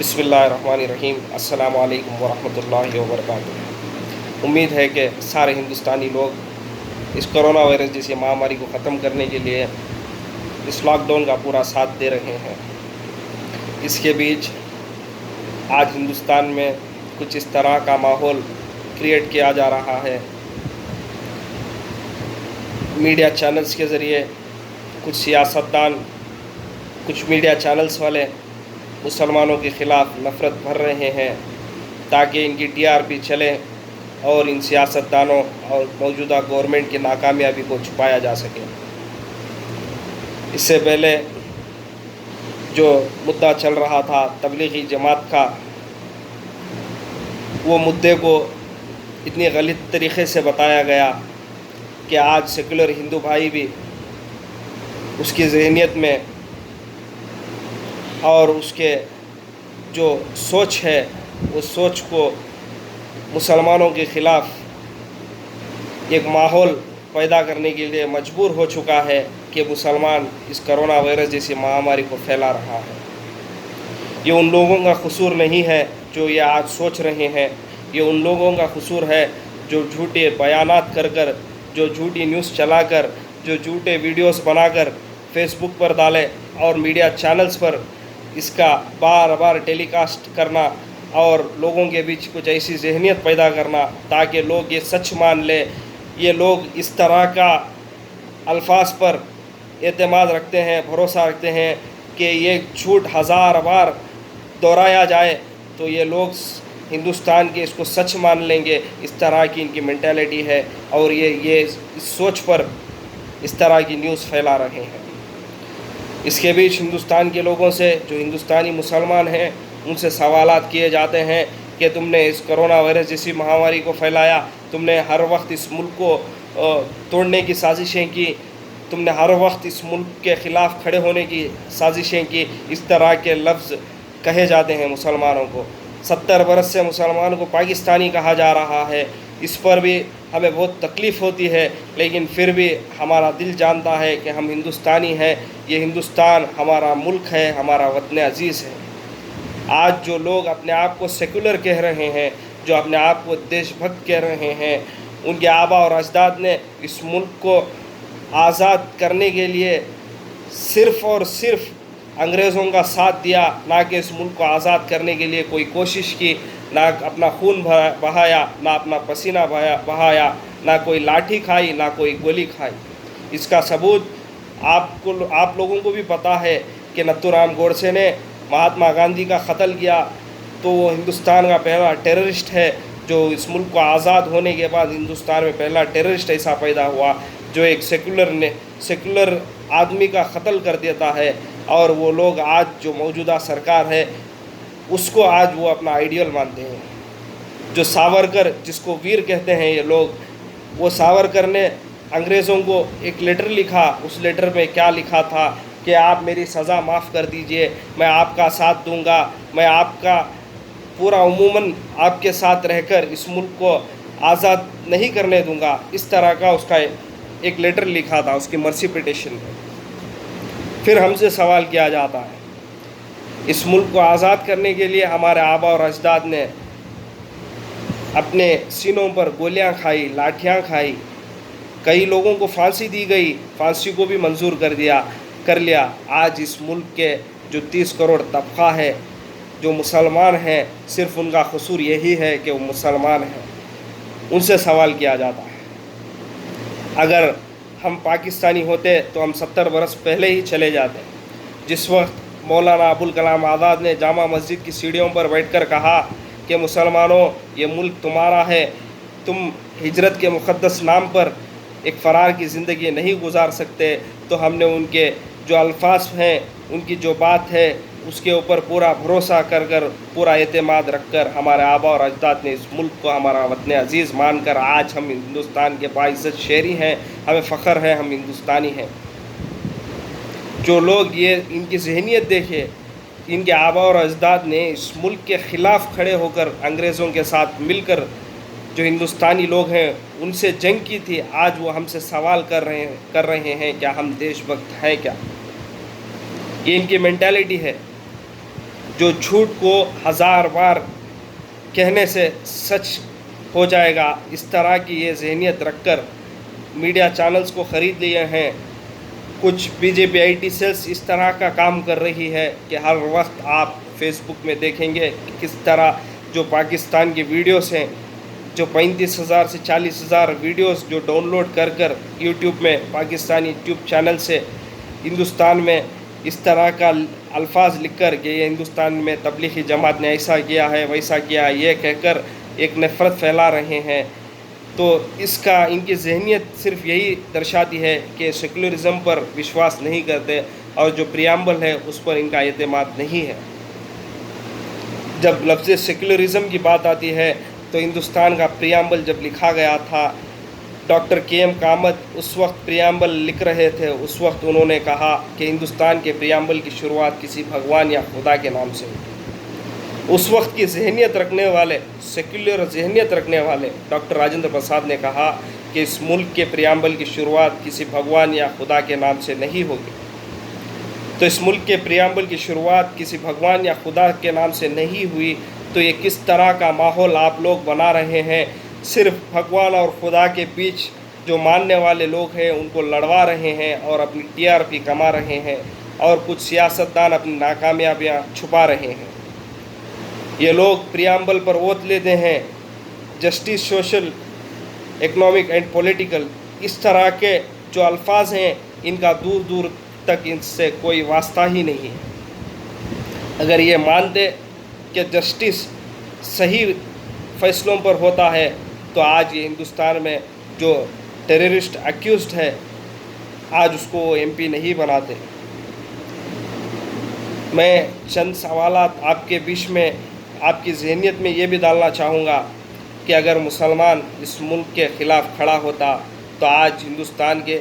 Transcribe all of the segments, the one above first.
بسم اللہ الرحمن الرحیم۔ السلام علیکم ورحمۃ اللہ وبرکاتہ۔ امید ہے کہ سارے ہندوستانی لوگ اس کرونا وائرس جیسی مہاماری کو ختم کرنے کے لیے اس لاک ڈاؤن کا پورا ساتھ دے رہے ہیں۔ اس کے بیچ آج ہندوستان میں کچھ اس طرح کا ماحول کریٹ کیا جا رہا ہے، میڈیا چینلز کے ذریعے کچھ سیاستدان، کچھ میڈیا چینلز والے مسلمانوں کے خلاف نفرت بھر رہے ہیں تاکہ ان کی ٹی آر پی چلے اور ان سیاستدانوں اور موجودہ گورنمنٹ کی ناکامیابی کو چھپایا جا سکے۔ اس سے پہلے جو مدعا چل رہا تھا تبلیغی جماعت کا، وہ مدعے کو اتنی غلط طریقے سے بتایا گیا کہ آج سیکولر ہندو بھائی بھی اس کی ذہنیت میں اور اس کے جو سوچ ہے اس سوچ کو مسلمانوں کے خلاف ایک ماحول پیدا کرنے کے لیے مجبور ہو چکا ہے کہ مسلمان اس کرونا وائرس جیسی مہاماری کو پھیلا رہا ہے۔ یہ ان لوگوں کا قصور نہیں ہے جو یہ آج سوچ رہے ہیں، یہ ان لوگوں کا قصور ہے جو جھوٹے بیانات کر جو جھوٹی نیوز چلا کر، جو جھوٹے ویڈیوز بنا کر فیس بک پر ڈالے اور میڈیا چینلز پر اس کا بار بار ٹیلی کاسٹ کرنا اور لوگوں کے بیچ کچھ ایسی ذہنیت پیدا کرنا تاکہ لوگ یہ سچ مان لیں۔ یہ لوگ اس طرح کا الفاظ پر اعتماد رکھتے ہیں، بھروسہ رکھتے ہیں کہ یہ جھوٹ ہزار بار دہرایا جائے تو یہ لوگ ہندوستان کے اس کو سچ مان لیں گے۔ اس طرح کی ان کی مینٹیلٹی ہے اور یہ اس سوچ پر اس طرح کی نیوز پھیلا رہے ہیں۔ اس کے بیچ ہندوستان کے لوگوں سے، جو ہندوستانی مسلمان ہیں، ان سے سوالات کیے جاتے ہیں کہ تم نے اس کرونا وائرس جیسی مہاماری کو پھیلایا، تم نے ہر وقت اس ملک کو توڑنے کی سازشیں کی، تم نے ہر وقت اس ملک کے خلاف کھڑے ہونے کی سازشیں کی۔ اس طرح کے لفظ کہے جاتے ہیں مسلمانوں کو۔ 70 برس سے مسلمانوں کو پاکستانی کہا جا رہا ہے۔ اس پر بھی ہمیں بہت تکلیف ہوتی ہے، لیکن پھر بھی ہمارا دل جانتا ہے کہ ہم ہندوستانی ہیں۔ یہ ہندوستان ہمارا ملک ہے، ہمارا وطن عزیز ہے۔ آج جو لوگ اپنے آپ کو سیکولر کہہ رہے ہیں، جو اپنے آپ کو دیش بھکت کہہ رہے ہیں، ان کے آبا اور اجداد نے اس ملک کو آزاد کرنے کے لیے صرف اور صرف انگریزوں کا ساتھ دیا، نہ کہ اس ملک کو آزاد کرنے کے لیے کوئی کوشش کی، نہ اپنا خون بہایا، نہ اپنا پسینہ بہایا، نہ کوئی لاٹھی کھائی، نہ کوئی گولی کھائی۔ اس کا ثبوت آپ لوگوں کو بھی پتہ ہے کہ نتھو رام گوڈسے نے مہاتما گاندھی کا قتل کیا، تو وہ ہندوستان کا پہلا ٹیررسٹ ہے جو اس ملک کو آزاد ہونے کے بعد ہندوستان میں پہلا ٹیررسٹ ایسا پیدا ہوا جو ایک سیکولر آدمی کا قتل کر دیتا ہے۔ اور وہ لوگ آج جو موجودہ سرکار ہے اس کو آج وہ اپنا آئیڈیل مانتے ہیں۔ جو ساورکر، جس کو ویر کہتے ہیں یہ لوگ، وہ ساورکر نے انگریزوں کو ایک لیٹر لکھا۔ اس لیٹر میں کیا لکھا تھا کہ آپ میری سزا معاف کر دیجئے، میں آپ کا ساتھ دوں گا، میں آپ کا پورا عموماً آپ کے ساتھ رہ کر اس ملک کو آزاد نہیں کرنے دوں گا۔ اس طرح کا اس کا ایک لیٹر لکھا تھا اس کی مرسی پٹیشن میں۔ پھر ہم سے سوال کیا جاتا ہے، اس ملک کو آزاد کرنے کے لیے ہمارے آبا اور اجداد نے اپنے سینوں پر گولیاں کھائی، لاٹھیاں کھائی، کئی لوگوں کو پھانسی دی گئی، پھانسی کو بھی منظور کر لیا۔ آج اس ملک کے جو 30 کروڑ طبقہ ہے، جو مسلمان ہیں، صرف ان کا قصور یہی ہے کہ وہ مسلمان ہیں۔ ان سے سوال کیا جاتا ہے، اگر ہم پاکستانی ہوتے تو ہم 70 برس پہلے ہی چلے جاتے۔ جس وقت مولانا ابوالکلام آزاد نے جامع مسجد کی سیڑھیوں پر بیٹھ کر کہا کہ مسلمانوں، یہ ملک تمہارا ہے، تم ہجرت کے مقدس نام پر ایک فرار کی زندگی نہیں گزار سکتے، تو ہم نے ان کے جو الفاظ ہیں، ان کی جو بات ہے، اس کے اوپر پورا بھروسہ کر پورا اعتماد رکھ کر ہمارے آبا اور اجداد نے اس ملک کو ہمارا وطن عزیز مان کر آج ہم ہندوستان کے باعزت شہری ہیں، ہمیں فخر ہے، ہم ہندوستانی ہیں۔ جو لوگ ان کی ذہنیت دیکھے، ان کے آبا اور اجداد نے اس ملک کے خلاف کھڑے ہو کر انگریزوں کے ساتھ مل کر جو ہندوستانی لوگ ہیں ان سے جنگ کی تھی، آج وہ ہم سے سوال کر رہے ہیں کیا ہم دیش بھکت ہیں کیا؟ یہ ان کی مینٹیلٹی ہے۔ جو جھوٹ کو 1000 بار کہنے سے سچ ہو جائے گا، اس طرح کی یہ ذہنیت رکھ کر میڈیا چینلز کو خرید لیے ہیں۔ کچھ B J P I T cells اس طرح کا کام کر رہی ہے کہ ہر وقت آپ فیس بک میں دیکھیں گے کہ کس طرح جو پاکستان کی ویڈیوز ہیں، جو 35,000 سے 40,000 ویڈیوز جو ڈاؤن لوڈ کر یوٹیوب میں پاکستانی یوٹیوب چینل سے ہندوستان میں اس طرح کا الفاظ لکھ کر کہ یہ ہندوستان میں تبلیغی جماعت نے ایسا کیا ہے ویسا کیا ہے، یہ کہہ کر ایک نفرت پھیلا رہے ہیں۔ تو اس کا ان کی ذہنیت صرف یہی درشاتی ہے کہ سیکولرزم پر وشواس نہیں کرتے، اور جو پریامبل ہے اس پر ان کا اعتماد نہیں ہے۔ جب لفظ سیکولرزم کی بات آتی ہے تو ہندوستان کا پریامبل جب لکھا گیا تھا، ڈاکٹر کے ایم کامت اس وقت پریامبل لکھ رہے تھے، اس وقت انہوں نے کہا کہ ہندوستان کے پریامبل کی شروعات کسی بھگوان یا خدا کے نام سے ہوئی۔ اس وقت کی ذہنیت رکھنے والے، سیکولر ذہنیت رکھنے والے ڈاکٹر راجندر پرساد نے کہا کہ اس ملک کے پریامبل کی شروعات کسی بھگوان یا خدا کے نام سے نہیں ہوگی۔ تو اس ملک کے پریامبل کی شروعات کسی بھگوان یا خدا کے نام سے نہیں ہوئی، تو یہ کس طرح کا ماحول آپ لوگ بنا رہے ہیں؟ صرف بھگوان اور خدا کے بیچ جو ماننے والے لوگ ہیں ان کو لڑوا رہے ہیں اور اپنی TRP کما رہے ہیں، اور کچھ سیاستدان اپنی ناکامیابیاں چھپا رہے ہیں۔ یہ لوگ پریامبل پر ووٹ لیتے ہیں، justice, social, economic and political, اس طرح کے جو الفاظ ہیں ان کا دور دور تک ان سے کوئی واسطہ ہی نہیں ہے۔ اگر یہ مانتے کہ جسٹس صحیح فیصلوں پر ہوتا ہے تو آج یہ ہندوستان میں جو ٹیررسٹ ایکیوزڈ ہے آج اس کو MP نہیں بناتے۔ میں چند سوالات آپ کے بیچ میں آپ کی ذہنیت میں یہ بھی ڈالنا چاہوں گا کہ اگر مسلمان اس ملک کے خلاف کھڑا ہوتا تو آج ہندوستان کے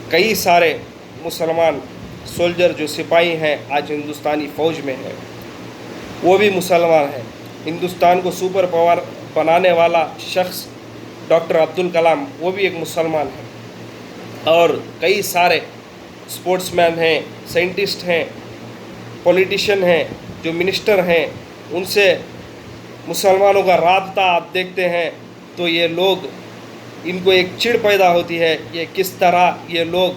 کئی سارے مسلمان سولجر جو سپاہی ہیں آج ہندوستانی فوج میں ہیں، وہ بھی مسلمان ہیں۔ ہندوستان کو سپر پاور بنانے والا شخص ڈاکٹر عبدالکلام، وہ بھی ایک مسلمان ہے، اور کئی سارے اسپورٹس مین ہیں، سائنٹسٹ ہیں، پولیٹیشین ہیں، جو منسٹر ہیں، ان سے مسلمانوں کا رابطہ آپ دیکھتے ہیں تو یہ لوگ، ان کو ایک چڑ پیدا ہوتی ہے کہ کس طرح یہ لوگ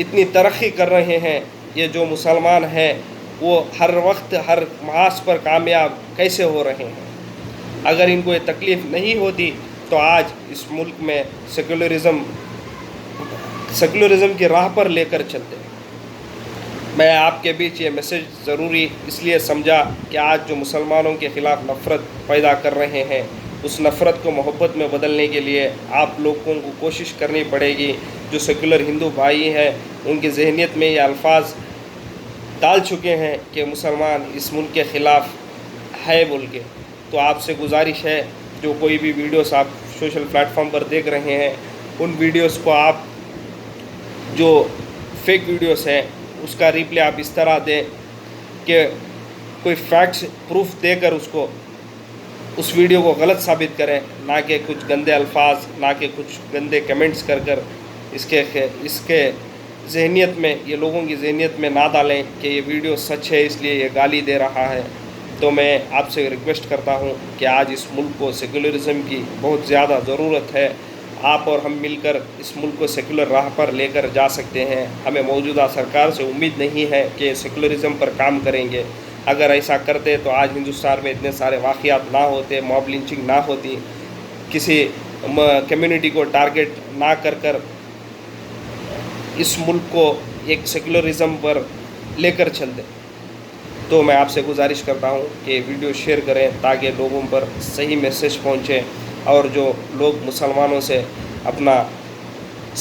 اتنی ترقی کر رہے ہیں، یہ جو مسلمان ہیں وہ ہر وقت ہر محاذ پر کامیاب کیسے ہو رہے ہیں۔ اگر ان کو یہ تکلیف نہیں ہوتی تو آج اس ملک میں سیکولرزم کی راہ پر لے کر چلتے۔ میں آپ کے بیچ یہ میسیج ضروری اس لیے سمجھا کہ آج جو مسلمانوں کے خلاف نفرت پیدا کر رہے ہیں، اس نفرت کو محبت میں بدلنے کے لیے آپ لوگوں کو کوشش کرنی پڑے گی۔ جو سیکولر ہندو بھائی ہیں ان کی ذہنیت میں یہ الفاظ ڈال چکے ہیں کہ مسلمان اس ملک کے خلاف ہے بول کے، تو آپ سے گزارش ہے جو کوئی بھی ویڈیوز آپ سوشل پلیٹ فارم پر دیکھ رہے ہیں، ان ویڈیوز کو آپ جو فیک ویڈیوز ہیں اس کا ریپلے آپ اس طرح دیں کہ کوئی فیکٹس پروف دے کر اس ویڈیو کو غلط ثابت کریں، نہ کہ کچھ گندے الفاظ، نہ کہ کچھ گندے کمنٹس کر اس کے ذہنیت میں، یہ لوگوں کی ذہنیت میں نہ ڈالیں کہ یہ ویڈیو سچ ہے اس لیے یہ گالی دے رہا ہے۔ تو میں آپ سے ریکویسٹ کرتا ہوں کہ آج اس ملک کو سیکولرزم کی بہت زیادہ ضرورت ہے۔ آپ اور ہم مل کر اس ملک کو سیکولر راہ پر لے کر جا سکتے ہیں۔ ہمیں موجودہ سرکار سے امید نہیں ہے کہ سیکولرزم پر کام کریں گے۔ اگر ایسا کرتے تو آج ہندوستان میں اتنے سارے واقعات نہ ہوتے، موب لنچنگ نہ ہوتی، کسی کمیونٹی کو ٹارگٹ نہ کر اس ملک کو ایک سیکولرزم پر لے کر چلتے۔ تو میں آپ سے گزارش کرتا ہوں کہ ویڈیو شیئر کریں تاکہ لوگوں پر صحیح میسیج پہنچے، اور جو لوگ مسلمانوں سے اپنا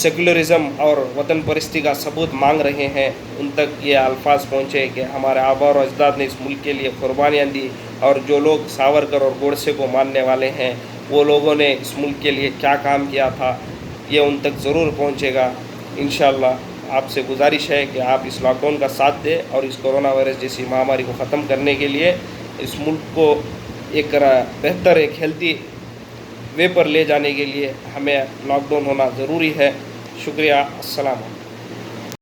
سیکولرزم اور وطن پرستی کا ثبوت مانگ رہے ہیں ان تک یہ الفاظ پہنچے کہ ہمارے آبا اور اجداد نے اس ملک کے لیے قربانیاں دی، اور جو لوگ ساورکر اور گوڈسے کو ماننے والے ہیں وہ لوگوں نے اس ملک کے لیے کیا کام کیا تھا، یہ ان تک ضرور پہنچے گا انشاءاللہ۔ آپ سے گزارش ہے کہ آپ اس لاک ڈاؤن کا ساتھ دیں اور اس کرونا وائرس جیسی مہاماری کو ختم کرنے کے لیے اس ملک کو ایک بہتر، ایک ہیلتھی وے پر لے جانے کے لیے ہمیں لاک ڈاؤن ہونا ضروری ہے۔ شکریہ، السلام علیکم۔